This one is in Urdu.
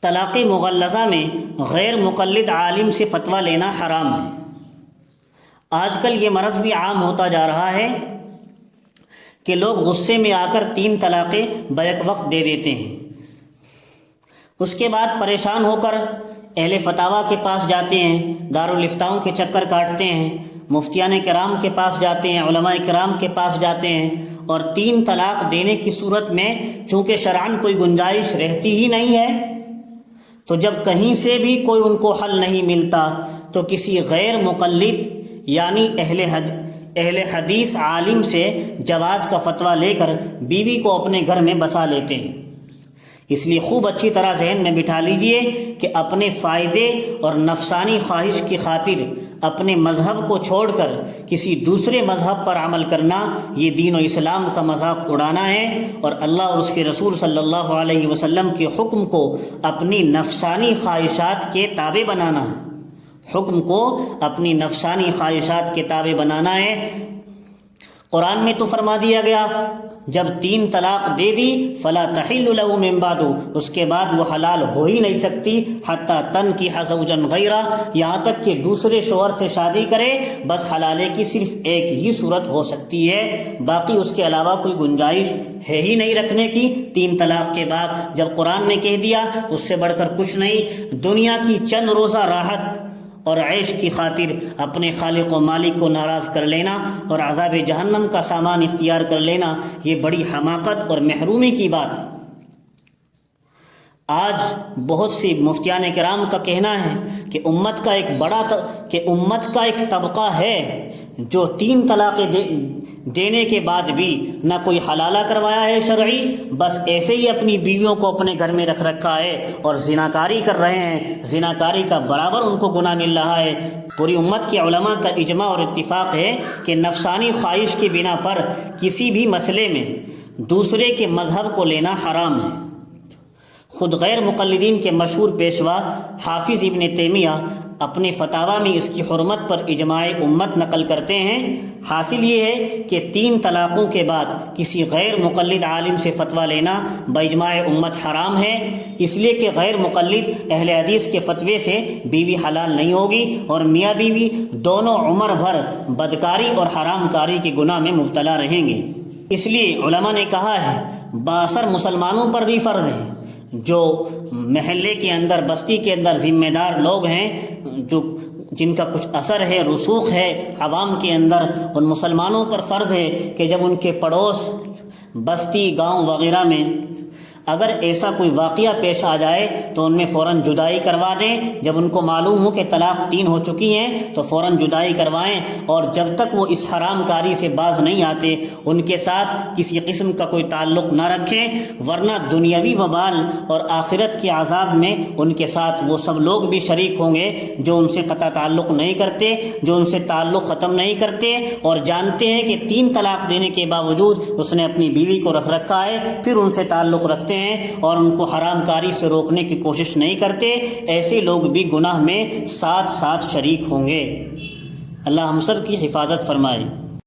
طلاق مغلظہ میں غیر مقلد عالم سے فتویٰ لینا حرام ہے۔ آج کل یہ مرض بھی عام ہوتا جا رہا ہے کہ لوگ غصے میں آ کر 3 طلاقیں بیک وقت دے دیتے ہیں، اس کے بعد پریشان ہو کر اہل فتاویٰ کے پاس جاتے ہیں، دارالفتاؤں کے چکر کاٹتے ہیں، مفتیان کرام کے پاس جاتے ہیں، علماء کرام کے پاس جاتے ہیں، اور 3 طلاق دینے کی صورت میں چونکہ شرعاً کوئی گنجائش رہتی ہی نہیں ہے، تو جب کہیں سے بھی کوئی ان کو حل نہیں ملتا تو کسی غیر مقلد یعنی اہل حدیث عالم سے جواز کا فتویٰ لے کر بیوی کو اپنے گھر میں بسا لیتے ہیں۔ اس لیے خوب اچھی طرح ذہن میں بٹھا لیجئے کہ اپنے فائدے اور نفسانی خواہش کی خاطر اپنے مذہب کو چھوڑ کر کسی دوسرے مذہب پر عمل کرنا یہ دین و اسلام کا مذاق اڑانا ہے، اور اللہ اور اس کے رسول صلی اللہ علیہ وسلم کے حکم کو اپنی نفسانی خواہشات کے تابع بنانا ہے۔ حکم کو اپنی نفسانی خواہشات کے تابع بنانا ہے۔ قرآن میں تو فرما دیا گیا جب 3 طلاق دے دی فلا تحل له من بعد، اس کے بعد وہ حلال ہو ہی نہیں سکتی حتی تنکح زوجا غیرہ، یہاں تک کہ دوسرے شوہر سے شادی کرے، بس حلالے کی صرف ایک ہی صورت ہو سکتی ہے، باقی اس کے علاوہ کوئی گنجائش ہے ہی نہیں رکھنے کی 3 طلاق کے بعد۔ جب قرآن نے کہہ دیا اس سے بڑھ کر کچھ نہیں۔ دنیا کی چند روزہ راحت اور عیش کی خاطر اپنے خالق و مالک کو ناراض کر لینا اور عذاب جہنم کا سامان اختیار کر لینا، یہ بڑی حماقت اور محرومی کی بات ہے۔ آج بہت سی مفتیان کرام کا کہنا ہے کہ امت کا ایک طبقہ ہے جو 3 طلاقیں دینے کے بعد بھی نہ کوئی حلالہ کروایا ہے شرعی، بس ایسے ہی اپنی بیویوں کو اپنے گھر میں رکھ رکھا ہے اور زناکاری کر رہے ہیں، زناکاری کا برابر ان کو گناہ مل رہا ہے۔ پوری امت کے علماء کا اجماع اور اتفاق ہے کہ نفسانی خواہش کی بنا پر کسی بھی مسئلے میں دوسرے کے مذہب کو لینا حرام ہے۔ خود غیر مقلدین کے مشہور پیشوا حافظ ابن تیمیہ اپنے فتاویٰ میں اس کی حرمت پر اجماع امت نقل کرتے ہیں۔ حاصل یہ ہے کہ 3 طلاقوں کے بعد کسی غیر مقلد عالم سے فتویٰ لینا باجماع امت حرام ہے، اس لیے کہ غیر مقلد اہل حدیث کے فتوے سے بیوی حلال نہیں ہوگی اور میاں بیوی دونوں عمر بھر بدکاری اور حرام کاری کے گناہ میں مبتلا رہیں گے۔ اس لیے علماء نے کہا ہے بااثر مسلمانوں پر بھی فرض ہے، جو محلے کے اندر بستی کے اندر ذمہ دار لوگ ہیں، جن کا کچھ اثر ہے، رسوخ ہے عوام کے اندر، ان مسلمانوں پر فرض ہے کہ جب ان کے پڑوس بستی گاؤں وغیرہ میں اگر ایسا کوئی واقعہ پیش آ جائے تو ان میں فوراً جدائی کروا دیں۔ جب ان کو معلوم ہو کہ طلاق 3 ہو چکی ہیں تو فوراً جدائی کروائیں، اور جب تک وہ اس حرام کاری سے باز نہیں آتے ان کے ساتھ کسی قسم کا کوئی تعلق نہ رکھیں، ورنہ دنیاوی وبال اور آخرت کے عذاب میں ان کے ساتھ وہ سب لوگ بھی شریک ہوں گے جو ان سے قطع تعلق نہیں کرتے، جو ان سے تعلق ختم نہیں کرتے اور جانتے ہیں کہ 3 طلاق دینے کے باوجود اس نے اپنی بیوی کو رکھ رکھا ہے، پھر ان سے تعلق رکھتے ہیں اور ان کو حرام کاری سے روکنے کی کوشش نہیں کرتے۔ ایسے لوگ بھی گناہ میں ساتھ ساتھ شریک ہوں گے۔ اللہ ہم سب کی حفاظت فرمائے۔